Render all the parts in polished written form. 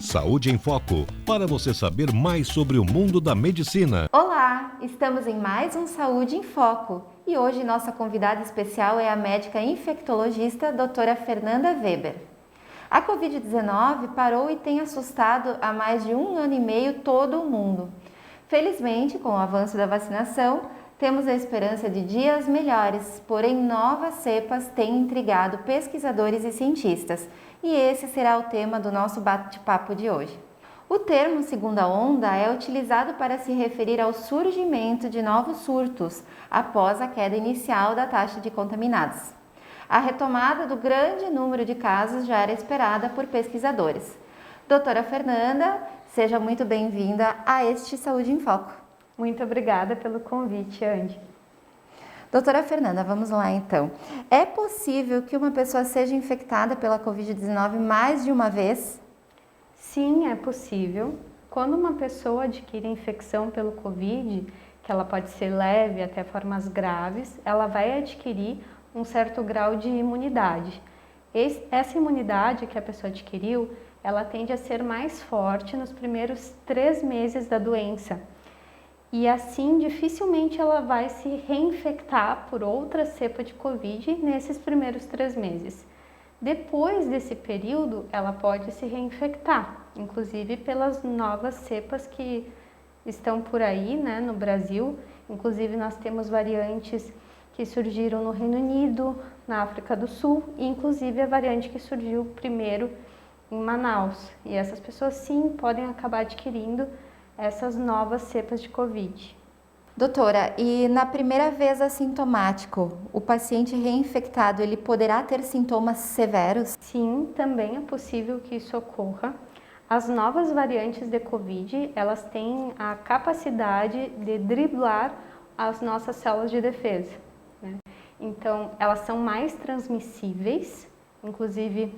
Saúde em Foco, para você saber mais sobre o mundo da medicina. Olá, estamos em mais um Saúde em Foco e hoje nossa convidada especial é a médica infectologista doutora Fernanda Weber. A Covid-19 parou e tem assustado há mais de 1 ano e meio todo o mundo. Felizmente, com o avanço da vacinação, temos a esperança de dias melhores, porém novas cepas têm intrigado pesquisadores e cientistas, e esse será o tema do nosso bate-papo de hoje. O termo segunda onda é utilizado para se referir ao surgimento de novos surtos após a queda inicial da taxa de contaminados. A retomada do grande número de casos já era esperada por pesquisadores. Doutora Fernanda, seja muito bem-vinda a este Saúde em Foco. Muito obrigada pelo convite, Andy. Doutora Fernanda, vamos lá então. É possível que uma pessoa seja infectada pela Covid-19 mais de uma vez? Sim, é possível. Quando uma pessoa adquire infecção pelo Covid, que ela pode ser leve até formas graves, ela vai adquirir um certo grau de imunidade. Essa imunidade que a pessoa adquiriu, ela tende a ser mais forte nos primeiros 3 meses da doença. E assim, dificilmente ela vai se reinfectar por outra cepa de Covid nesses primeiros 3 meses. Depois desse período, ela pode se reinfectar, inclusive pelas novas cepas que estão por aí, né, no Brasil. Inclusive, nós temos variantes que surgiram no Reino Unido, na África do Sul, e inclusive a variante que surgiu primeiro em Manaus. E essas pessoas, sim, podem acabar adquirindo essas novas cepas de Covid. Doutora, e na primeira vez assintomático, o paciente reinfectado, ele poderá ter sintomas severos? Sim, também é possível que isso ocorra. As novas variantes de Covid, elas têm a capacidade de driblar as nossas células de defesa, né? Então, elas são mais transmissíveis, inclusive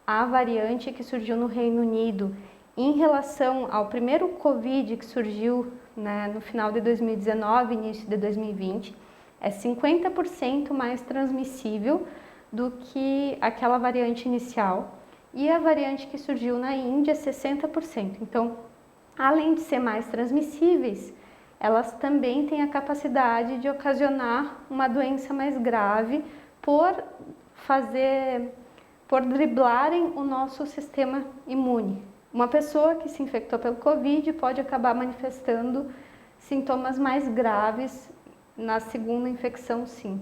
a variante que surgiu no Reino Unido, em relação ao primeiro Covid que surgiu, né, no final de 2019, início de 2020, é 50% mais transmissível do que aquela variante inicial. E a variante que surgiu na Índia, 60%. Então, além de ser mais transmissíveis, elas também têm a capacidade de ocasionar uma doença mais grave por driblarem o nosso sistema imune. Uma pessoa que se infectou pelo Covid pode acabar manifestando sintomas mais graves na segunda infecção, sim.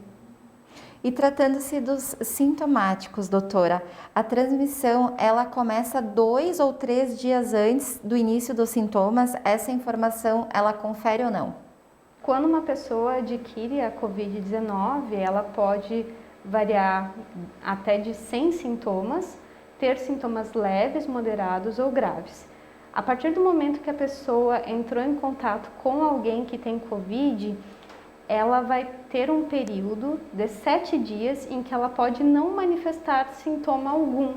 E tratando-se dos sintomáticos, doutora, a transmissão ela começa 2 ou 3 dias antes do início dos sintomas? Essa informação ela confere ou não? Quando uma pessoa adquire a Covid-19, ela pode variar até de 100 sintomas, ter sintomas leves, moderados ou graves. A partir do momento que a pessoa entrou em contato com alguém que tem Covid, ela vai ter um período de 7 dias em que ela pode não manifestar sintoma algum,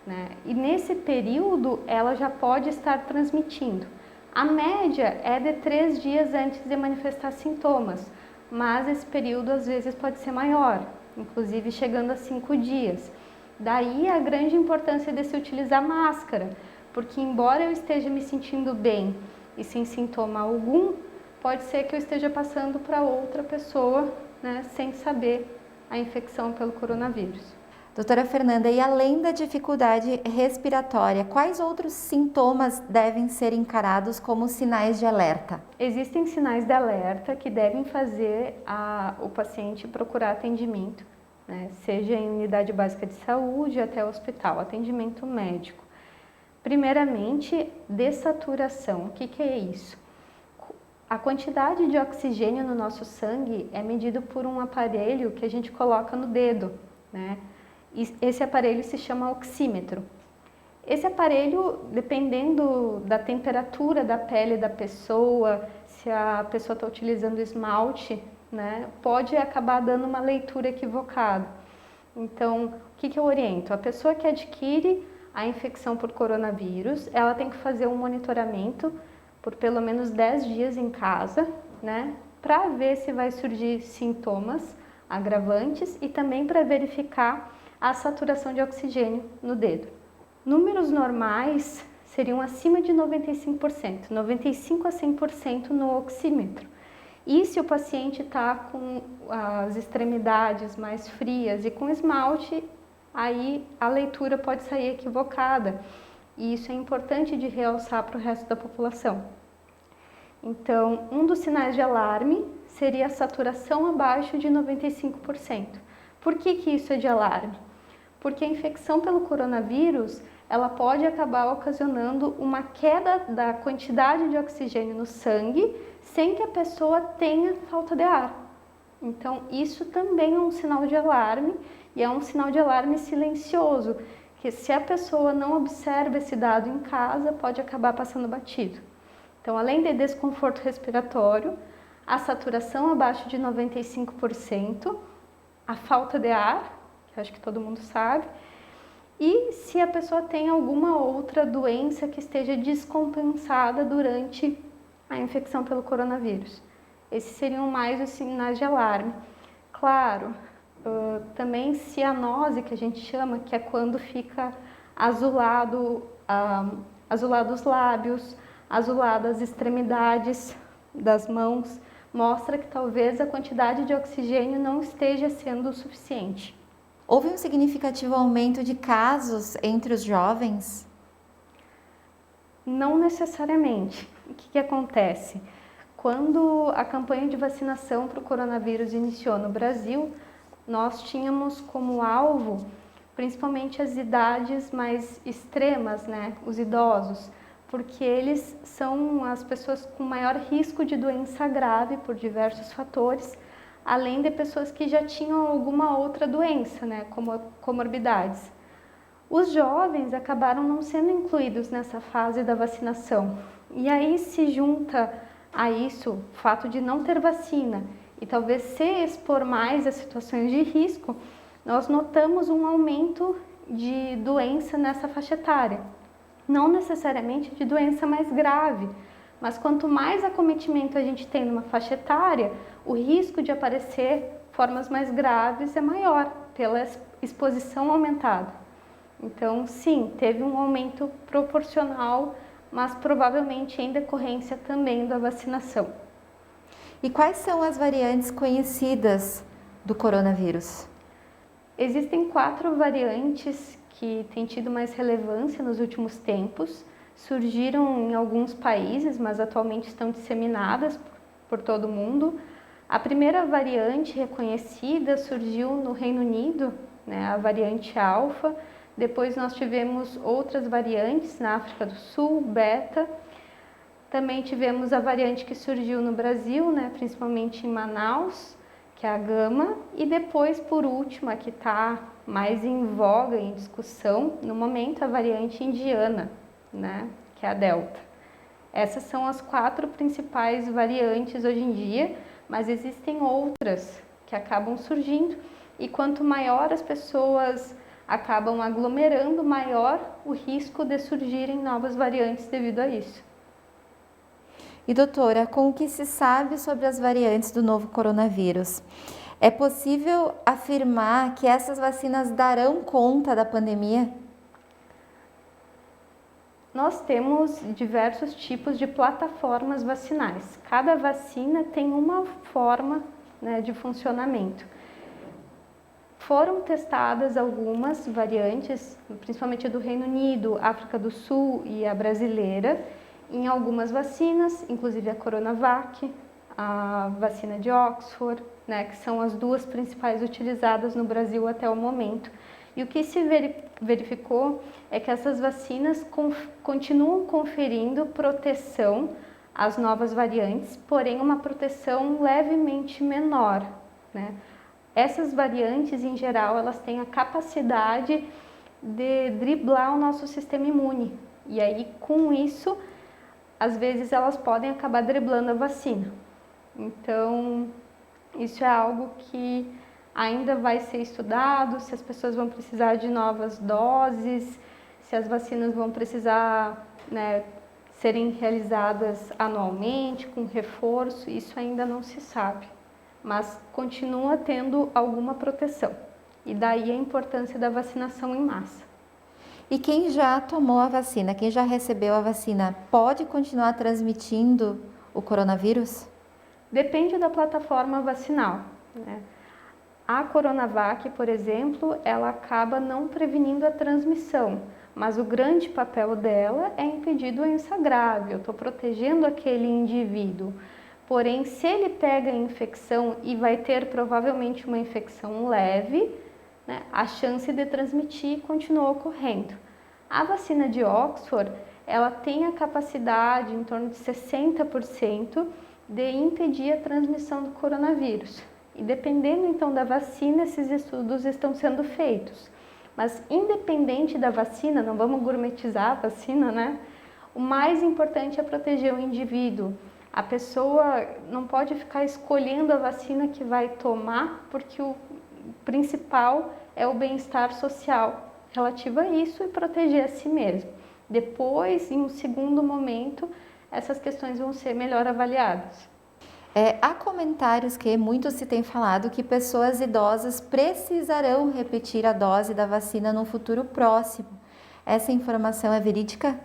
né? E nesse período ela já pode estar transmitindo. A média é de 3 dias antes de manifestar sintomas, mas esse período às vezes pode ser maior, inclusive chegando a 5 dias. Daí a grande importância de se utilizar máscara, porque embora eu esteja me sentindo bem e sem sintoma algum, pode ser que eu esteja passando para outra pessoa, né, sem saber a infecção pelo coronavírus. Doutora Fernanda, e além da dificuldade respiratória, quais outros sintomas devem ser encarados como sinais de alerta? Existem sinais de alerta que devem fazer o paciente procurar atendimento, né, seja em unidade básica de saúde até hospital, atendimento médico. Primeiramente, dessaturação. O que é isso? A quantidade de oxigênio no nosso sangue é medido por um aparelho que a gente coloca no dedo, né? E esse aparelho se chama oxímetro. Esse aparelho, dependendo da temperatura da pele da pessoa, se a pessoa está utilizando esmalte, né, pode acabar dando uma leitura equivocada. Então, o que eu oriento? A pessoa que adquire a infecção por coronavírus, ela tem que fazer um monitoramento por pelo menos 10 dias em casa, né, para ver se vai surgir sintomas agravantes e também para verificar a saturação de oxigênio no dedo. Números normais seriam acima de 95%, 95 a 100% no oxímetro. E se o paciente está com as extremidades mais frias e com esmalte, aí a leitura pode sair equivocada. E isso é importante de realçar para o resto da população. Então, um dos sinais de alarme seria a saturação abaixo de 95%. Por que isso é de alarme? Porque a infecção pelo coronavírus, ela pode acabar ocasionando uma queda da quantidade de oxigênio no sangue, sem que a pessoa tenha falta de ar. Então, isso também é um sinal de alarme, e é um sinal de alarme silencioso, que se a pessoa não observa esse dado em casa, pode acabar passando batido. Então, além de desconforto respiratório, a saturação abaixo de 95%, a falta de ar, que eu acho que todo mundo sabe, e se a pessoa tem alguma outra doença que esteja descompensada durante a infecção pelo coronavírus. Esses seriam mais os sinais de alarme. Claro, também cianose, que a gente chama, que é quando fica azulado os lábios, azulado as extremidades das mãos, mostra que talvez a quantidade de oxigênio não esteja sendo suficiente. Houve um significativo aumento de casos entre os jovens? Não necessariamente. O que acontece? Quando a campanha de vacinação para o coronavírus iniciou no Brasil, nós tínhamos como alvo principalmente as idades mais extremas, né? Os idosos, porque eles são as pessoas com maior risco de doença grave por diversos fatores, além de pessoas que já tinham alguma outra doença, né? Como comorbidades. Os jovens acabaram não sendo incluídos nessa fase da vacinação. E aí se junta a isso o fato de não ter vacina e talvez se expor mais a situações de risco, nós notamos um aumento de doença nessa faixa etária. Não necessariamente de doença mais grave, mas quanto mais acometimento a gente tem numa faixa etária, o risco de aparecer formas mais graves é maior pela exposição aumentada. Então, sim, teve um aumento proporcional, mas provavelmente em decorrência também da vacinação. E quais são as variantes conhecidas do coronavírus? Existem 4 variantes que têm tido mais relevância nos últimos tempos. Surgiram em alguns países, mas atualmente estão disseminadas por todo o mundo. A primeira variante reconhecida surgiu no Reino Unido, né, a variante alfa. Depois nós tivemos outras variantes na África do Sul, beta. Também tivemos a variante que surgiu no Brasil, né, principalmente em Manaus, que é a gama. E depois, por último, a que está mais em voga, em discussão, no momento, a variante indiana, né, que é a delta. Essas são as 4 principais variantes hoje em dia, mas existem outras que acabam surgindo. E quanto maior as pessoas acabam aglomerando, maior o risco de surgirem novas variantes devido a isso. E doutora, com o que se sabe sobre as variantes do novo coronavírus, é possível afirmar que essas vacinas darão conta da pandemia? Nós temos diversos tipos de plataformas vacinais. Cada vacina tem uma forma, né, de funcionamento. Foram testadas algumas variantes, principalmente do Reino Unido, África do Sul e a brasileira, em algumas vacinas, inclusive a Coronavac, a vacina de Oxford, né, que são as 2 principais utilizadas no Brasil até o momento. E o que se verificou é que essas vacinas continuam conferindo proteção às novas variantes, porém uma proteção levemente menor, né? Essas variantes, em geral, elas têm a capacidade de driblar o nosso sistema imune. E aí, com isso, às vezes elas podem acabar driblando a vacina. Então, isso é algo que ainda vai ser estudado, se as pessoas vão precisar de novas doses, se as vacinas vão precisar, né, serem realizadas anualmente, com reforço, isso ainda não se sabe. Mas continua tendo alguma proteção. E daí a importância da vacinação em massa. E quem já tomou a vacina, quem já recebeu a vacina, pode continuar transmitindo o coronavírus? Depende da plataforma vacinal, né? A Coronavac, por exemplo, ela acaba não prevenindo a transmissão, mas o grande papel dela é impedir doença grave, eu estou protegendo aquele indivíduo. Porém, se ele pega a infecção e vai ter provavelmente uma infecção leve, né, a chance de transmitir continua ocorrendo. A vacina de Oxford, ela tem a capacidade, em torno de 60%, de impedir a transmissão do coronavírus. E dependendo então da vacina, esses estudos estão sendo feitos. Mas independente da vacina, não vamos gourmetizar a vacina, né? O mais importante é proteger o indivíduo. A pessoa não pode ficar escolhendo a vacina que vai tomar, porque o principal é o bem-estar social relativo a isso e proteger a si mesmo. Depois, em um segundo momento, essas questões vão ser melhor avaliadas. Há comentários que muito se tem falado que pessoas idosas precisarão repetir a dose da vacina no futuro próximo. Essa informação é verídica?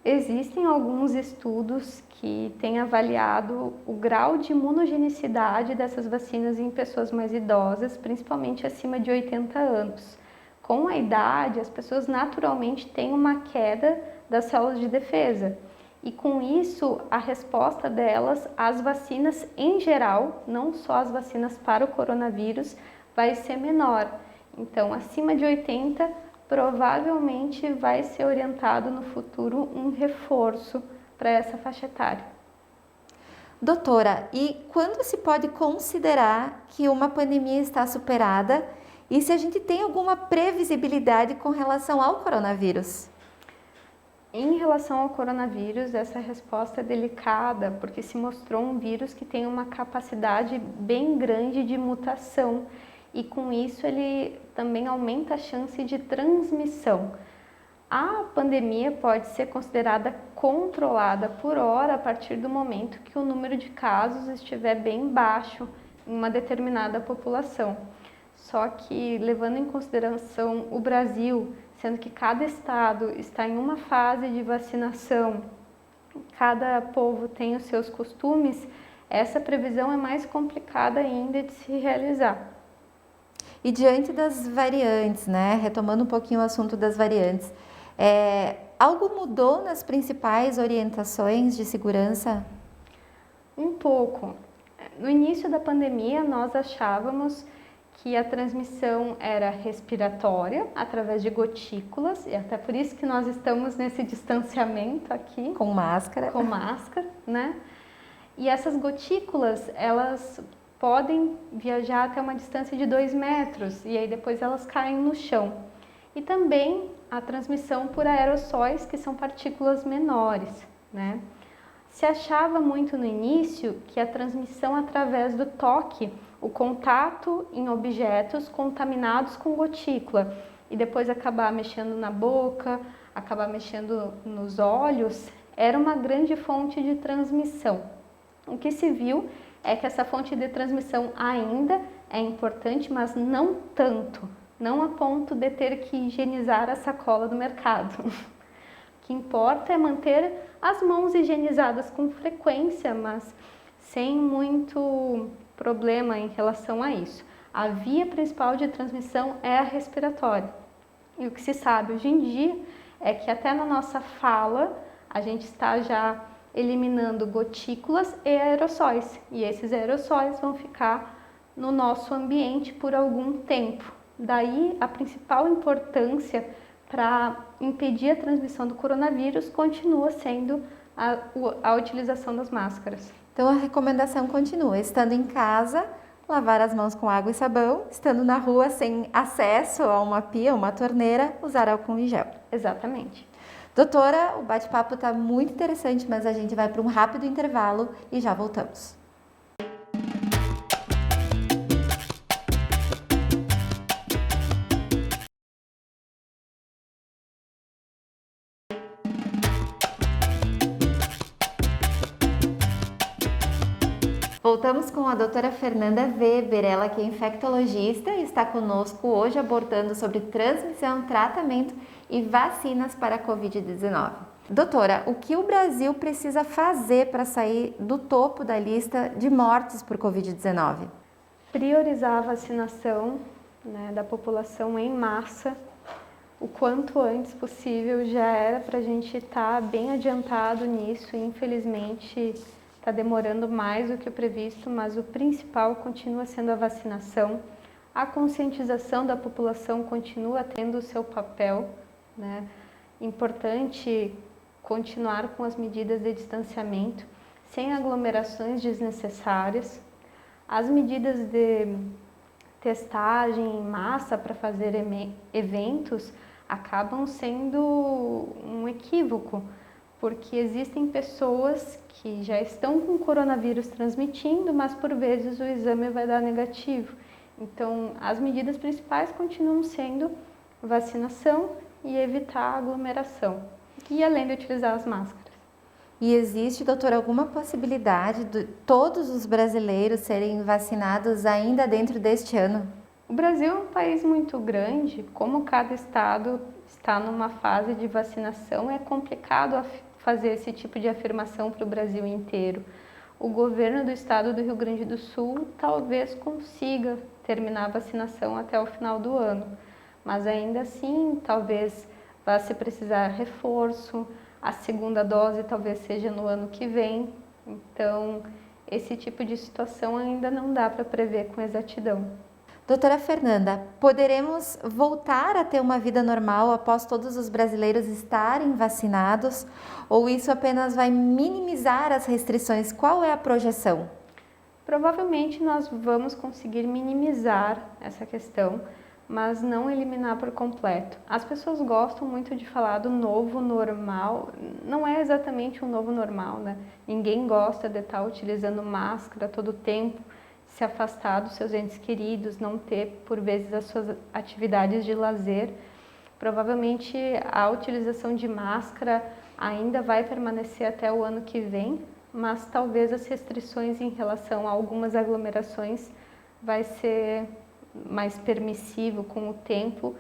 Existem alguns estudos que têm avaliado o grau de imunogenicidade dessas vacinas em pessoas mais idosas, principalmente acima de 80 anos. Com a idade, as pessoas naturalmente têm uma queda das células de defesa. E com isso, a resposta delas às vacinas em geral, não só as vacinas para o coronavírus, vai ser menor. Então, acima de 80, provavelmente vai ser orientado no futuro um reforço para essa faixa etária. Doutora, e quando se pode considerar que uma pandemia está superada e se a gente tem alguma previsibilidade com relação ao coronavírus? Em relação ao coronavírus, essa resposta é delicada, porque se mostrou um vírus que tem uma capacidade bem grande de mutação e com isso ele também aumenta a chance de transmissão. A pandemia pode ser considerada controlada por hora a partir do momento que o número de casos estiver bem baixo em uma determinada população. Só que, levando em consideração o Brasil, sendo que cada estado está em uma fase de vacinação, cada povo tem os seus costumes, essa previsão é mais complicada ainda de se realizar. E diante das variantes, né? Retomando um pouquinho o assunto das variantes, algo mudou nas principais orientações de segurança? Um pouco. No início da pandemia, nós achávamos que a transmissão era respiratória, através de gotículas, e até por isso que nós estamos nesse distanciamento aqui. Com máscara. Com máscara, né? E essas gotículas, elas podem viajar até uma distância de 2 metros, e aí depois elas caem no chão. E também a transmissão por aerossóis, que são partículas menores, né? Se achava muito no início que a transmissão através do toque, o contato em objetos contaminados com gotícula e depois acabar mexendo na boca, acabar mexendo nos olhos, era uma grande fonte de transmissão. O que se viu é que essa fonte de transmissão ainda é importante, mas não tanto, não a ponto de ter que higienizar a sacola do mercado. O que importa é manter as mãos higienizadas com frequência, mas sem muito problema em relação a isso. A via principal de transmissão é a respiratória. E o que se sabe hoje em dia é que até na nossa fala a gente está já eliminando gotículas e aerossóis. E esses aerossóis vão ficar no nosso ambiente por algum tempo. Daí a principal importância para impedir a transmissão do coronavírus continua sendo a utilização das máscaras. Então a recomendação continua, estando em casa, lavar as mãos com água e sabão, estando na rua sem acesso a uma pia, uma torneira, usar álcool em gel. Exatamente. Doutora, o bate-papo está muito interessante, mas a gente vai para um rápido intervalo e já voltamos. Voltamos com a doutora Fernanda Weber, ela que é infectologista e está conosco hoje abordando sobre transmissão, tratamento e vacinas para a Covid-19. Doutora, o que o Brasil precisa fazer para sair do topo da lista de mortes por Covid-19? Priorizar a vacinação, da população em massa o quanto antes possível. Já era para a gente estar bem adiantado nisso e infelizmente está demorando mais do que o previsto, mas o principal continua sendo a vacinação. A conscientização da população continua tendo o seu papel, Importante continuar com as medidas de distanciamento, sem aglomerações desnecessárias. As medidas de testagem em massa para fazer eventos acabam sendo um equívoco, porque existem pessoas que já estão com o coronavírus transmitindo, mas por vezes o exame vai dar negativo. Então, as medidas principais continuam sendo vacinação e evitar a aglomeração, e além de utilizar as máscaras. E existe, doutora, alguma possibilidade de todos os brasileiros serem vacinados ainda dentro deste ano? O Brasil é um país muito grande, como cada estado está numa fase de vacinação, é complicado fazer esse tipo de afirmação para o Brasil inteiro. O governo do estado do Rio Grande do Sul talvez consiga terminar a vacinação até o final do ano, mas ainda assim talvez vá se precisar reforço, a segunda dose talvez seja no ano que vem, então esse tipo de situação ainda não dá para prever com exatidão. Doutora Fernanda, poderemos voltar a ter uma vida normal após todos os brasileiros estarem vacinados? Ou isso apenas vai minimizar as restrições? Qual é a projeção? Provavelmente nós vamos conseguir minimizar essa questão, mas não eliminar por completo. As pessoas gostam muito de falar do novo normal. Não é exatamente um novo normal, Ninguém gosta de estar utilizando máscara todo o tempo, se afastar dos seus entes queridos, não ter, por vezes, as suas atividades de lazer. Provavelmente a utilização de máscara ainda vai permanecer até o ano que vem, mas talvez as restrições em relação a algumas aglomerações vai ser mais permissivo com o tempo,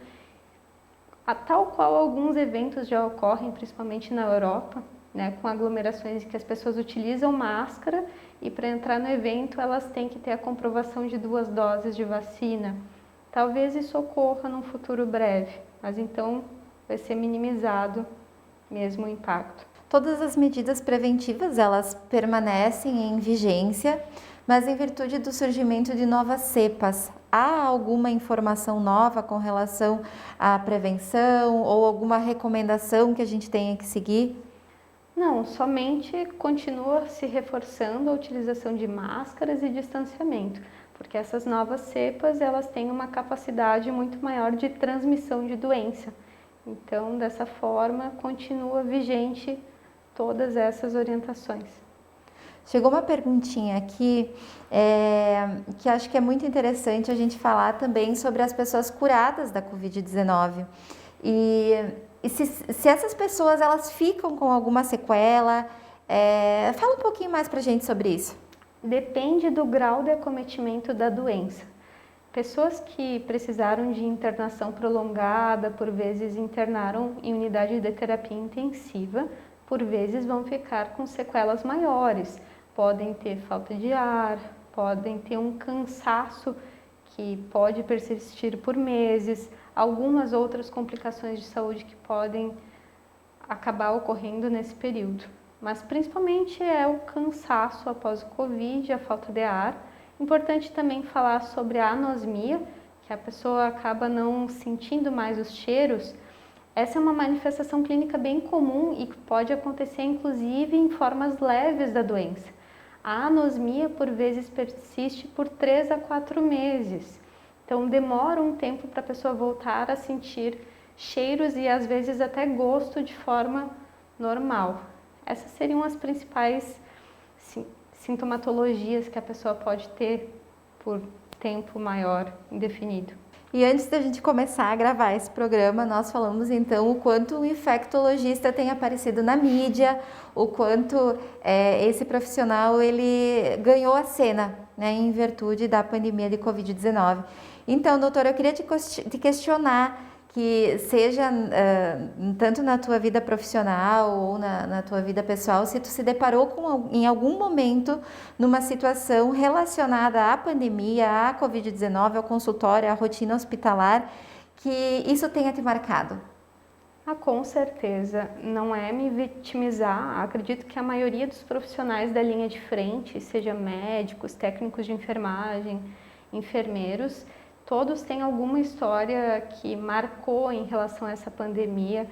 a tal qual alguns eventos já ocorrem, principalmente na Europa, com aglomerações em que as pessoas utilizam máscara e para entrar no evento elas têm que ter a comprovação de 2 doses de vacina. Talvez isso ocorra num futuro breve, mas então vai ser minimizado mesmo o impacto. Todas as medidas preventivas, elas permanecem em vigência, mas em virtude do surgimento de novas cepas, há alguma informação nova com relação à prevenção ou alguma recomendação que a gente tenha que seguir? Não, somente continua se reforçando a utilização de máscaras e distanciamento, porque essas novas cepas elas têm uma capacidade muito maior de transmissão de doença. Então, dessa forma, continua vigente todas essas orientações. Chegou uma perguntinha aqui que acho que é muito interessante a gente falar também sobre as pessoas curadas da Covid-19. E se essas pessoas elas ficam com alguma sequela, fala um pouquinho mais para a gente sobre isso. Depende do grau de acometimento da doença. Pessoas que precisaram de internação prolongada, por vezes internaram em unidade de terapia intensiva, por vezes vão ficar com sequelas maiores. Podem ter falta de ar, podem ter um cansaço que pode persistir por meses, algumas outras complicações de saúde que podem acabar ocorrendo nesse período. Mas principalmente é o cansaço após o Covid, a falta de ar. Importante também falar sobre a anosmia, que a pessoa acaba não sentindo mais os cheiros. Essa é uma manifestação clínica bem comum e que pode acontecer inclusive em formas leves da doença. A anosmia por vezes persiste por 3 a 4 meses. Então demora um tempo para a pessoa voltar a sentir cheiros e às vezes até gosto de forma normal. Essas seriam as principais sintomatologias que a pessoa pode ter por tempo maior indefinido. E antes da gente começar a gravar esse programa, nós falamos então o quanto o infectologista tem aparecido na mídia, o quanto esse profissional ele ganhou a cena né, em virtude da pandemia de Covid-19. Então, doutora, eu queria te questionar que seja tanto na tua vida profissional ou na tua vida pessoal, se tu se deparou em algum momento numa situação relacionada à pandemia, à Covid-19, ao consultório, à rotina hospitalar, que isso tenha te marcado. Com certeza, não é me vitimizar. Acredito que a maioria dos profissionais da linha de frente, seja médicos, técnicos de enfermagem, enfermeiros, todos têm alguma história que marcou em relação a essa pandemia.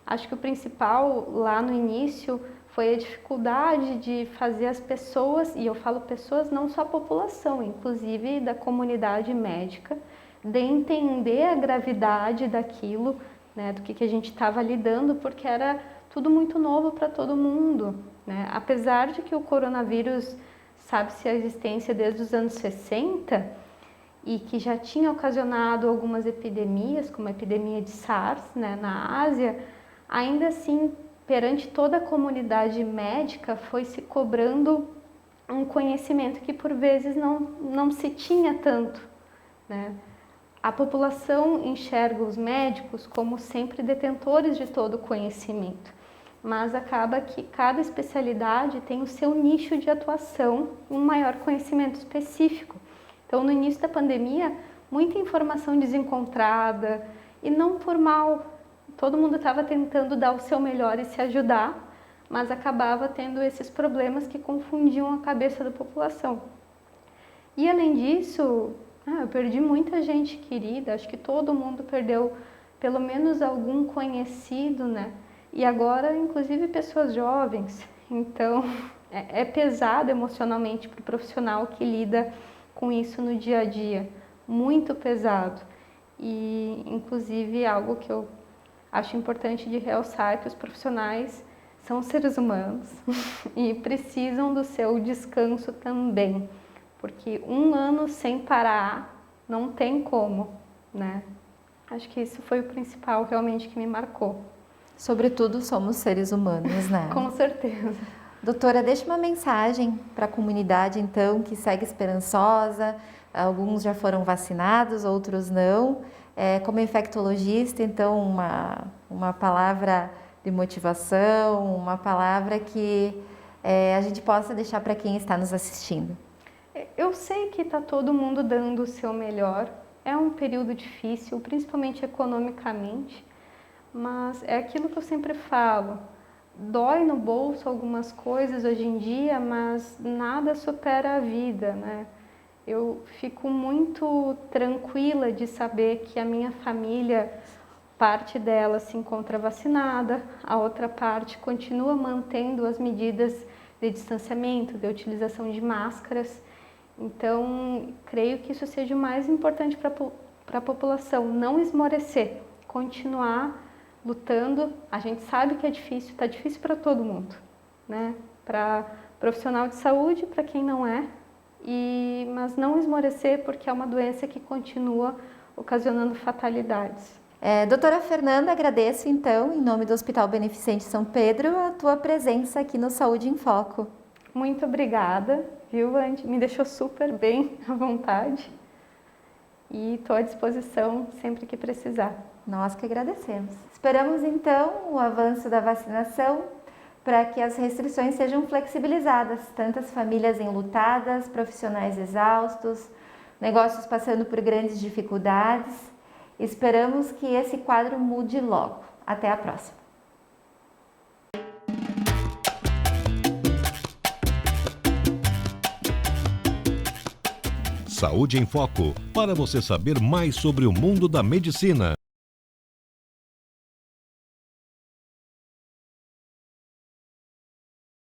Acho que o principal lá no início foi a dificuldade de fazer as pessoas, e eu falo pessoas, não só a população, inclusive da comunidade médica, de entender a gravidade daquilo, né, do que a gente estava lidando, porque era tudo muito novo para todo mundo, né? Apesar de que o coronavírus sabe-se a existência desde os anos 60, e que já tinha ocasionado algumas epidemias, como a epidemia de SARS, né, na Ásia, ainda assim, perante toda a comunidade médica, foi se cobrando um conhecimento que por vezes não se tinha tanto, né? A população enxerga os médicos como sempre detentores de todo o conhecimento, mas acaba que cada especialidade tem o seu nicho de atuação, um maior conhecimento específico. Então, no início da pandemia, muita informação desencontrada e não por mal. Todo mundo estava tentando dar o seu melhor e se ajudar, mas acabava tendo esses problemas que confundiam a cabeça da população. E além disso, eu perdi muita gente querida, acho que todo mundo perdeu pelo menos algum conhecido, né? E agora, inclusive, pessoas jovens. Então, é pesado emocionalmente para o profissional que lida com isso no dia a dia, muito pesado. E, inclusive, algo que eu acho importante de realçar é que os profissionais são seres humanos e precisam do seu descanso também, porque um ano sem parar não tem como, né? Acho que isso foi o principal realmente que me marcou. Sobretudo, somos seres humanos, né? Com certeza. Doutora, deixa uma mensagem para a comunidade, então, que segue esperançosa. Alguns já foram vacinados, outros não. Como infectologista, então, uma palavra de motivação, uma palavra que a gente possa deixar para quem está nos assistindo. Eu sei que está todo mundo dando o seu melhor. É um período difícil, principalmente economicamente, mas é aquilo que eu sempre falo. Dói no bolso algumas coisas hoje em dia, mas nada supera a vida, né? Eu fico muito tranquila de saber que a minha família, parte dela se encontra vacinada, a outra parte continua mantendo as medidas de distanciamento, de utilização de máscaras. Então, creio que isso seja o mais importante para a população, não esmorecer, continuar lutando. A gente sabe que é difícil, está difícil para todo mundo, né? Para profissional de saúde, para quem não é, mas não esmorecer, porque é uma doença que continua ocasionando fatalidades. Doutora Fernanda, agradeço então, em nome do Hospital Beneficente São Pedro, a tua presença aqui no Saúde em Foco. Muito obrigada, viu, Andy? Me deixou super bem à vontade e estou à disposição sempre que precisar. Nós que agradecemos. Esperamos então o avanço da vacinação para que as restrições sejam flexibilizadas, tantas famílias enlutadas, profissionais exaustos, negócios passando por grandes dificuldades. Esperamos que esse quadro mude logo. Até a próxima. Saúde em Foco, para você saber mais sobre o mundo da medicina.